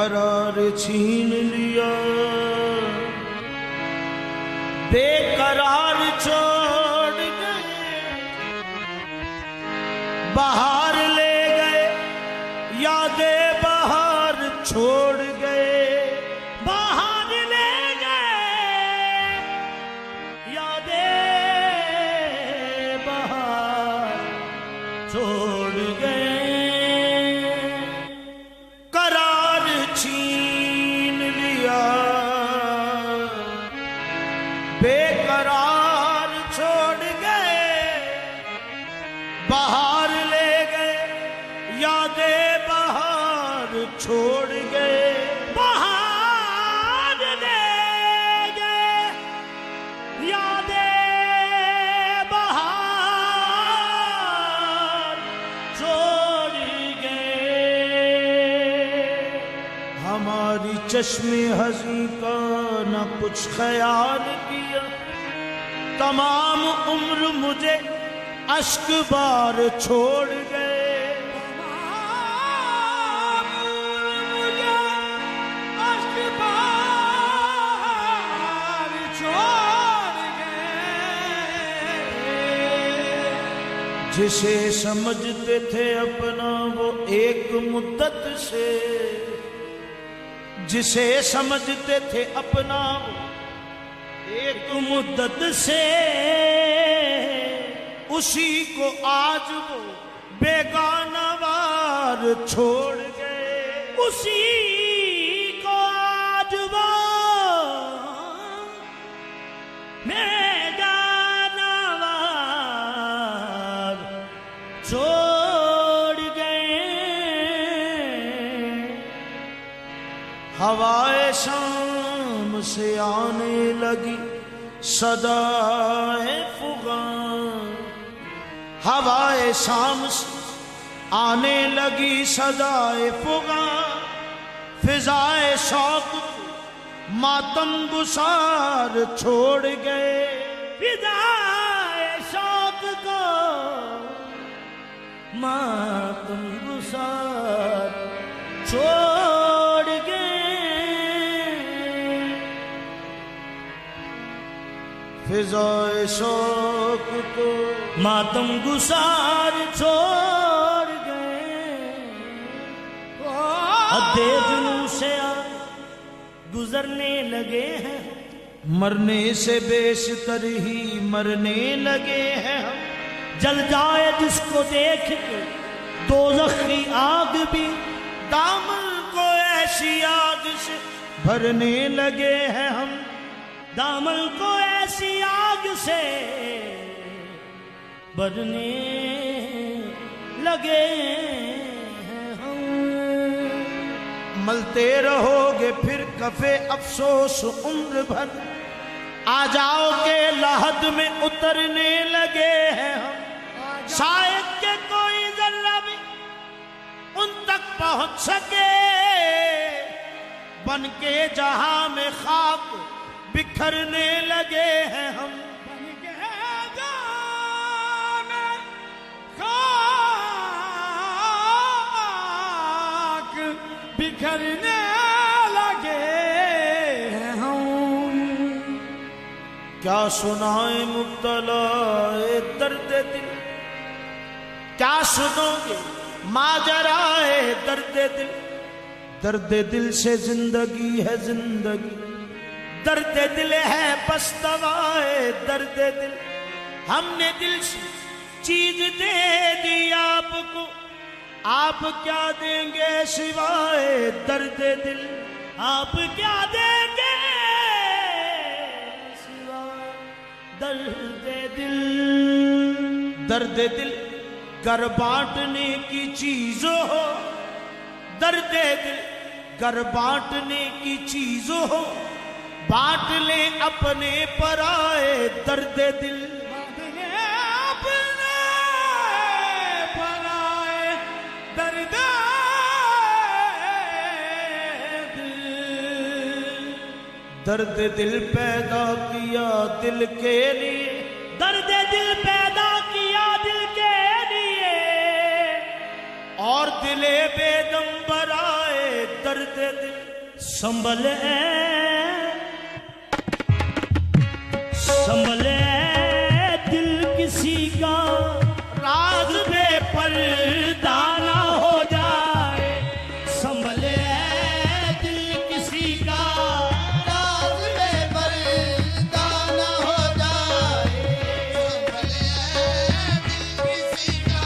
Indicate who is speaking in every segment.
Speaker 1: करार छीन लिया, बेकरार छोड़ गए, बाहर ले गए, यादें बाहर छोड़ गए, बाहर ले गए, यादें बाहर छोड़ गए, करार छीन लिया, बेकरार छोड़ गए, बाहर ले गए, यादें बाहर छोड़ गए, बाहर ले गए, यादें बाहर छोड़ गए। हमारी चश्मे हंसी का न कुछ ख्याल किया, तमाम उम्र मुझे अश्क बार छोड़ गए, तमाम मुझे अश्क बार छोड़ गए। जिसे समझते थे अपना वो एक मुद्दत से, जिसे समझते थे अपना एक मुद्दत से, उसी को आज वो बेगाना वार छोड़ गए, उसी को आज वो बेगाना वार छोड़ गए। हवाए शाम से आने लगी सदाए फुगान, हवाए शाम से आने लगी सदाए फुगान, फिजाए शौक मातम गुसार छोड़ गए, फिजाए शौक को मातम गुसार छोड़ गए। फिजाए शौक को मातम गुसार छोड़ गए, हद्दे जुनून से गुजरने लगे हैं, मरने से बेशतर ही मरने लगे हैं हम। जल जाए जिसको देख के दोज़ख की आग भी, दामन को ऐसी आग से भरने लगे हैं हम, दामन को ऐसी आग से भरने लगे हैं हम। मलते रहोगे फिर कफे अफसोस उम्र भर, आ जाओ के लहद में उतरने लगे हैं हम। शायद के कोई जर्रा भी उन तक पहुंच सके, बन के जहां में खाक बिखरने लगे हैं हम, बन के जहां में खाक बिखरने लगे हैं हम। क्या सुनाए मुब्तलाए दर्द दिल, क्या सुनोगे माजराए दर्द दिल, दर्द दिल से जिंदगी है जिंदगी, दर्द दिल है बस दवाए दर्द दिल। हमने दिल से चीज दे दी आपको, आप क्या देंगे सिवाय दर्द दिल, आप क्या देंगे सिवाय दर्द दिल। दर्द दिल कर बांटने की चीज हो, दर्द दिल कर बांटने की चीज हो, बांट ले अपने पराए दर्द दिल, अपने पराए दर्द दिल। दर्द दिल पैदा किया दिल के लिए, दर्द दिल पैदा किया दिल के लिए, और दिले बेदम बराए दर्द दे दिल संभले संभले दिल किसी का राज बेपर्दा ना हो जाए संभले दिल किसी का
Speaker 2: राज बेपर्दा ना हो जाए संभले दिल किसी का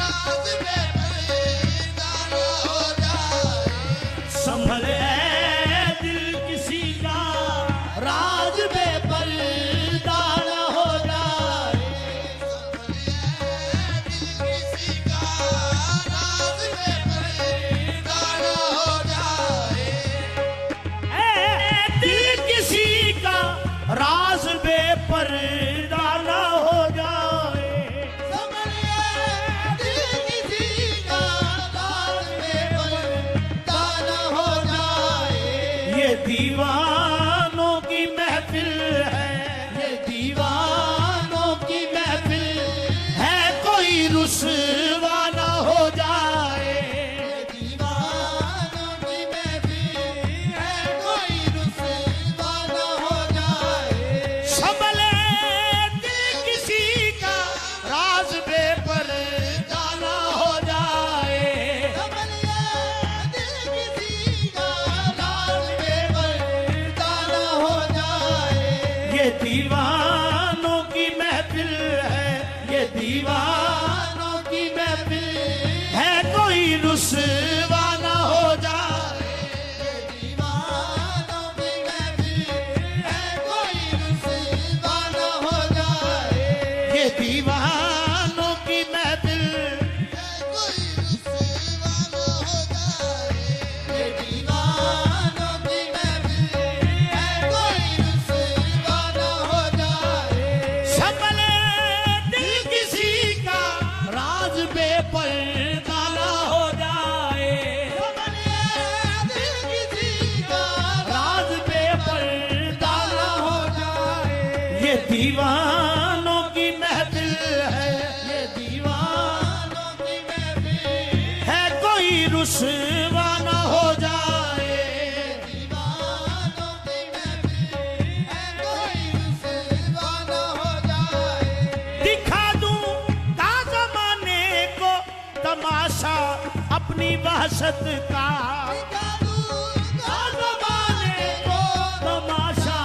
Speaker 2: राज बेपर्दा ना हो जाए
Speaker 1: संभले दिल किसी का राज बेपर्दा ना हो जाए
Speaker 2: किसी का राज बेपर्दा ना हो जाए
Speaker 1: दिल किसी का राज बेपर्दा ना हो जाए
Speaker 2: संभले दिल किसी का राज बेपर्दा ना हो जाए
Speaker 1: ये दीवानों की महफिल है ये दीवानों की महफिल है कोई रुसवा ना हो जाए
Speaker 2: दीवानों की महफिल है कोई रुसवा ना हो जाए
Speaker 1: संभले दिल किसी का राज बेपर्दा ना हो जाए
Speaker 2: संभले दिल किसी का राज बेपर्दा ना हो जाए
Speaker 1: ये दीवानों की महफिल है ये दीवानों की महफिल है कोई रुसवा ना हो जाए
Speaker 2: दीवानों की महफिल है कोई रुसवा ना हो जाए
Speaker 1: ये दीवानों की महफिल
Speaker 2: कोई रुसवा ना हो जाए ये दीवानों की महफिल है कोई रुसवा ना हो जाए
Speaker 1: संभले दिल किसी का राज बेपर्दा ना हो जाए
Speaker 2: दिल किसी का
Speaker 1: राज बेपर्दा ना हो
Speaker 2: जाए
Speaker 1: ये दीवानों की महफिल है ये
Speaker 2: दीवानों की महफिल
Speaker 1: है कोई रुसवा ना हो जाए
Speaker 2: दीवानों की महफिल है कोई रुसवा ना हो जाए
Speaker 1: दिखा दूं का जमाने को तमाशा अपनी वहशत का
Speaker 2: जमाने को
Speaker 1: तमाशा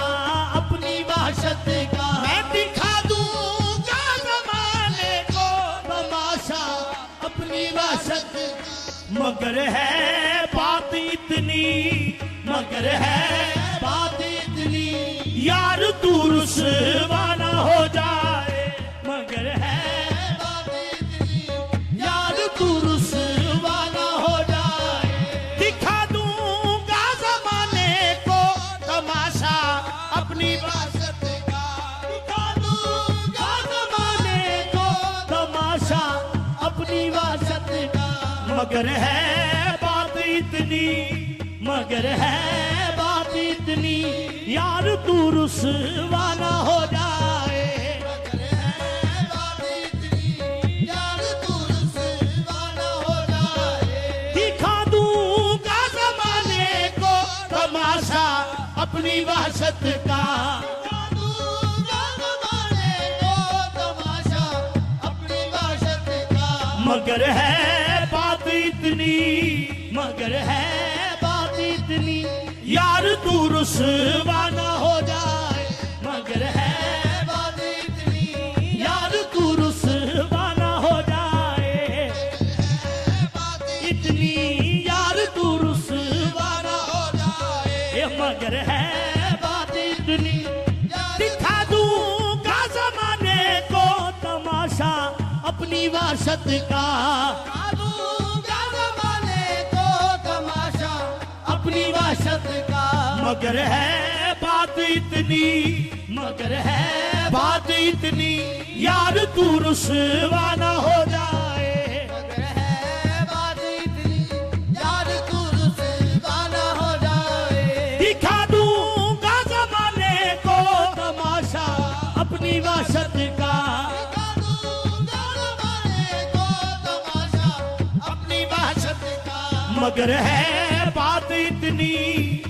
Speaker 1: अपनी वहशत का मैं दिखा दूं का जमाने को तमाशा अपनी वहशत मगर है बात इतनी मगर है बात इतनी यार तू रुसवा ना हो जाए मगर है यार तू रुसवा ना हो जाए दिखा दूंगा जमाने को तमाशा अपनी वहशत का दिखा दूंगा जमाने को तमाशा अपनी वहशत का मगर है बात इतनी मगर है बात इतनी यार तू रुसवा ना हो जाए दिखा दूंगा जमाने को तमाशा अपनी वहशत का मगर है बात इतनी मगर है बात इतनी यार तू रुसवा ना हो जाए मगर है बात इतनी यार तू रुसवा ना हो जाए इतनी यार तू रुसवा ना हो जाए ये मगर है बात इतनी दिखा दूंगा जमाने को तमाशा अपनी वहशत का अपनी वहशत का मगर है बात इतनी मगर है बात इतनी यार तू रुसवा ना हो जाए दिखा दूंगा जमाने को तमाशा अपनी वहशत का अपनी वहशत का मगर है बात इतनी,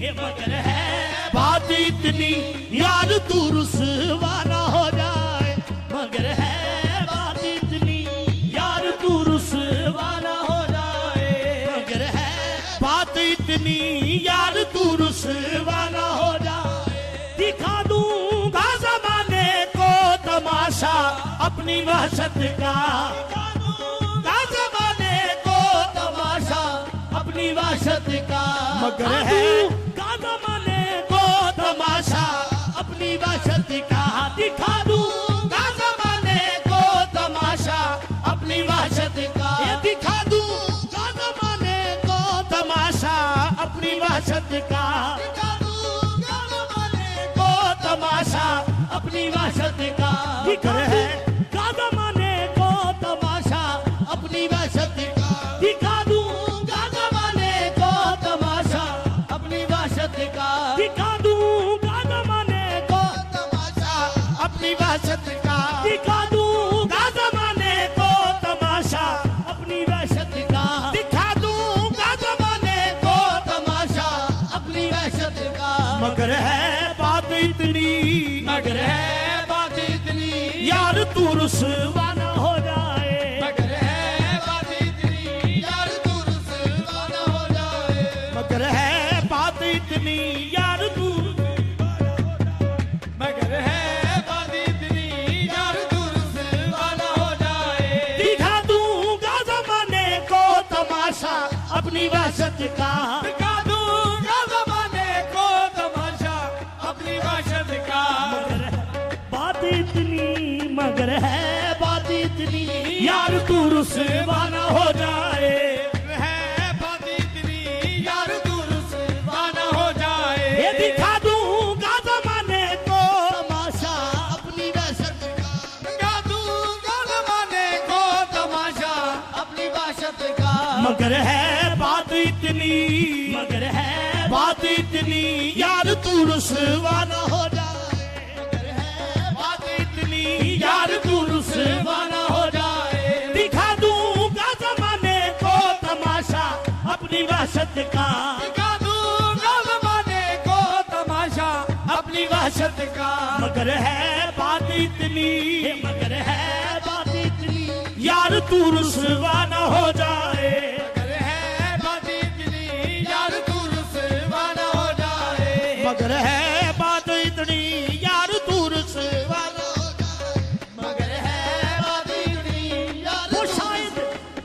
Speaker 1: ये मगर है बात इतनी, यार तू रुसवा ना हो जाए। मगर है बात इतनी, यार तू रुसवा ना हो जाए। मगर है बात इतनी, यार तू रुसवा ना हो जाए। दिखा दूंगा जमाने को तमाशा अपनी वहशत का, दिखा दूंगा जमाने को तमाशा अपनी वहशत का। मगर है का जमाने को तमाशा अपनी वहशत का। दिखा दूंगा जमाने को तमाशा अपनी वहशत का। ये दिखा दूंगा जमाने को तमाशा अपनी वहशत का। दिखा दूंगा जमाने को तमाशा अपनी वहशत का। दिखा है का जमाने को तमाशा अपनी वहशत का। दिखा दूंगा जमाने को तमाशा अपनी वहशत का। दिखा दूंगा जमाने को तमाशा अपनी वहशत का। दिखा दूंगा जमाने को तमाशा अपनी वहशत का। दिखा दूंगा जमाने को तमाशा अपनी वहशत का। मगर है बात इतनी, मगर है बात इतनी, यार तू रुसवा ना हो जाए। मगर है बात इतनी, यार तू रुसवा ना हो जाए। मगर है बात इतनी, यार तू, मगर है बात इतनी, यार तू रुसवा ना हो जाए। दिखा दूंगा जमाने को तमाशा अपनी वहशत का। दिखा दूंगा जमाने को तमाशा अपनी वहशत का। बात इतनी, मगर है बात इतनी, यार तू रुसवा ना हो जाए। है बात इतनी, यार तू रुसवा ना हो जाए। ये दिखा दूंगा जमाने को तमाशा अपनी वहशत का। दिखा दूंगा जमाने को तमाशा अपनी वहशत का। मगर है बात इतनी, मगर है बात इतनी, यार तू रुसवा ना हो जाए। मगर है बात इतनी, यार तू रुसवा ना हो जाए। दिखा दूंगा जमाने को तमाशा अपनी वहशत का। दिखा दूंगा जमाने को तमाशा अपनी वहशत का। मगर है बात इतनी, मगर है बात इतनी, यार तू रुसवा ना हो जाए। मगर है बात इतनी, यार तू रुसवा ना हो जाए। मगर है बात इतनी, यार तू रुसवा ना हो जाए। मगर है बात इतनी, यार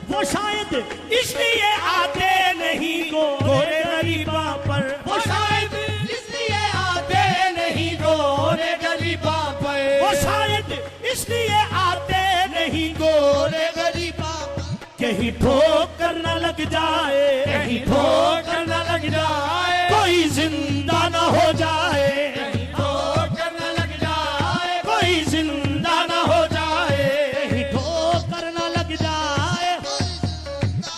Speaker 1: वो शायद इसलिए आते नहीं गोरे गरीबा पर। वो शायद इसलिए आते नहीं गोरे गरीबा पर। वो शायद इसलिए आते नहीं गोरे गरीबा पर। कहीं ठोकर न लग जाए, कहीं ठोकर न लग जाए, कोई जिंदा न हो जाए। कहीं ठोकर न लग जाए, कोई जिंदा न हो जाए। कहीं ठोकर न लग जाए,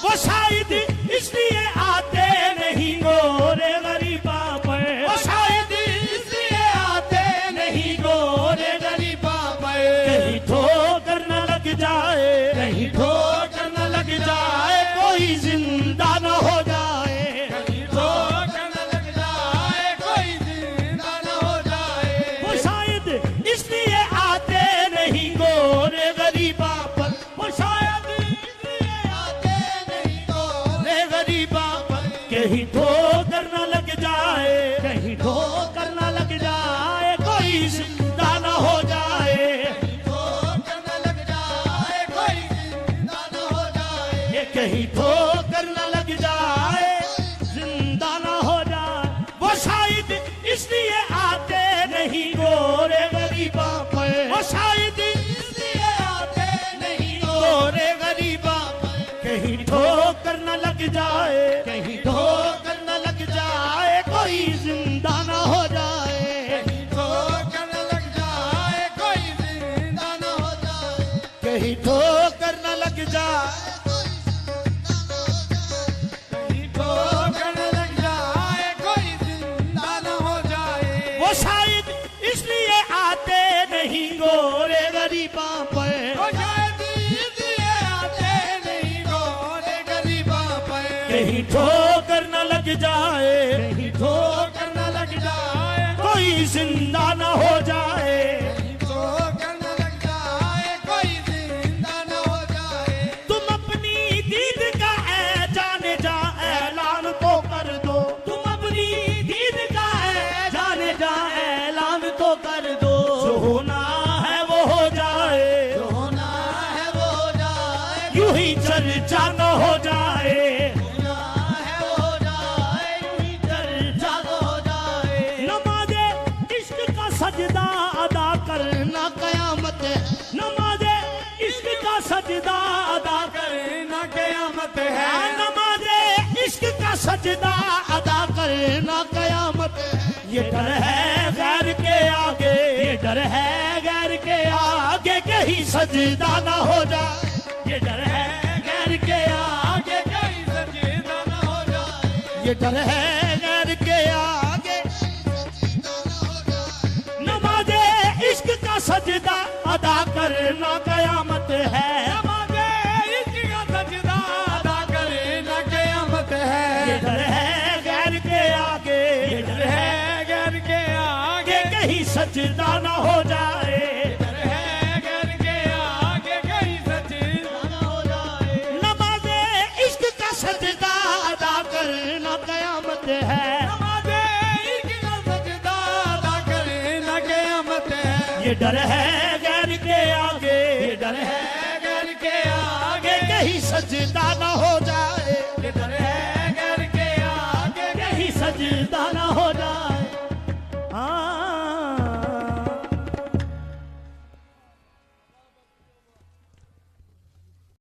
Speaker 1: वो शायद इसलिए आते नहीं गोरे गरीबा पर। वो शायद इसलिए आते नहीं गोरे गरीबा पर। कहीं ठोकर न लग जाए, कहीं ठोकर न लग जाए, कोई जिंदा न हो जाए। कहीं ठोकर न लग जाए, कोई जिंदा न हो जाए। वो शायद इसलिए आते नहीं गोरे गरीबा पर। वो शायद इसलिए आते नहीं गोरे गरीबा पर। कहीं ठोकर न लग जाए, कहीं ठोकर न लग जाए, कोई जिंदा न हो जाए। कहीं ठोकर न लग जाए, कोई जिंदा न हो जाए। ये कहीं ठोकर न लग जाए, जिंदा न हो जाए। वो शायद इसलिए आते नहीं गोरे गरीबा पर। वो शायद इसलिए आते नहीं गोरे गरीबा पर। कहीं ठोकर न लग जाए, कहीं ठोकर न लग जाए, कोई जिंदा न हो जाए। कहीं ठोकर न लग जाए, कोई जिंदा न हो जाए। कहीं ठोकर न लग जाए, कहीं ठोकर न लग जाए, कोई जिंदा न हो जाए। वो शायद इसलिए आते नहीं गोरे गरीबा पर। वो शायद इसलिए आते नहीं गोरे गरीबा पर। कहीं ठोकर न लग जाए, कोई जिंदा न हो जाए,
Speaker 2: तो करने लग जाए कोई जिंदा न हो जाए।
Speaker 1: तुम अपनी दीद का जाने जा ऐलान तो कर दो, तुम अपनी दीद का जाने जा ऐलान तो कर दो। जो होना है वो हो जाए,
Speaker 2: जो होना है वो हो जाए,
Speaker 1: यूं ही चर्चा न हो जाए,
Speaker 2: होना है वो हो जाए, यूं ही चर्चा न हो जाए।
Speaker 1: नमाज़े इश्क का सजदा अदा करना कयामत है, नमाज़े इश्क का सजदा अदा
Speaker 2: करना क़यामत है,
Speaker 1: नमाज़े इश्क का सजदा अदा करना कयामत है। ये डर है गैर के आगे, ये डर है गैर के आगे कहीं सजदा ना हो जाए, ये डर है गैर के आगे,
Speaker 2: कहीं सजदा न हो जाए।
Speaker 1: ये डर है गैर के आगे। नमाज़े इश्क का सजदा अदा करना कयामत है,
Speaker 2: नमाज़े इश्क का सजदा अदा करना क़यामत है।
Speaker 1: ये डर है गैर के आगे, ये डर है
Speaker 2: गैर के आगे,
Speaker 1: कहीं सजदा ना हो जाए।
Speaker 2: डर है गैर के आगे, कहीं सजदा न हो जाए।
Speaker 1: नमाज़े इश्क का सजदा अदा करना कयामत है,
Speaker 2: नमाज़े इश्क का सजदा अदा करना क़यामत है।
Speaker 1: ये डर है गैर के आगे, ये डर है
Speaker 2: गैर के आगे,
Speaker 1: कहीं सजदा ना हो जाए,
Speaker 2: डर है गैर के आगे,
Speaker 1: कहीं सजदा ना हो जाए।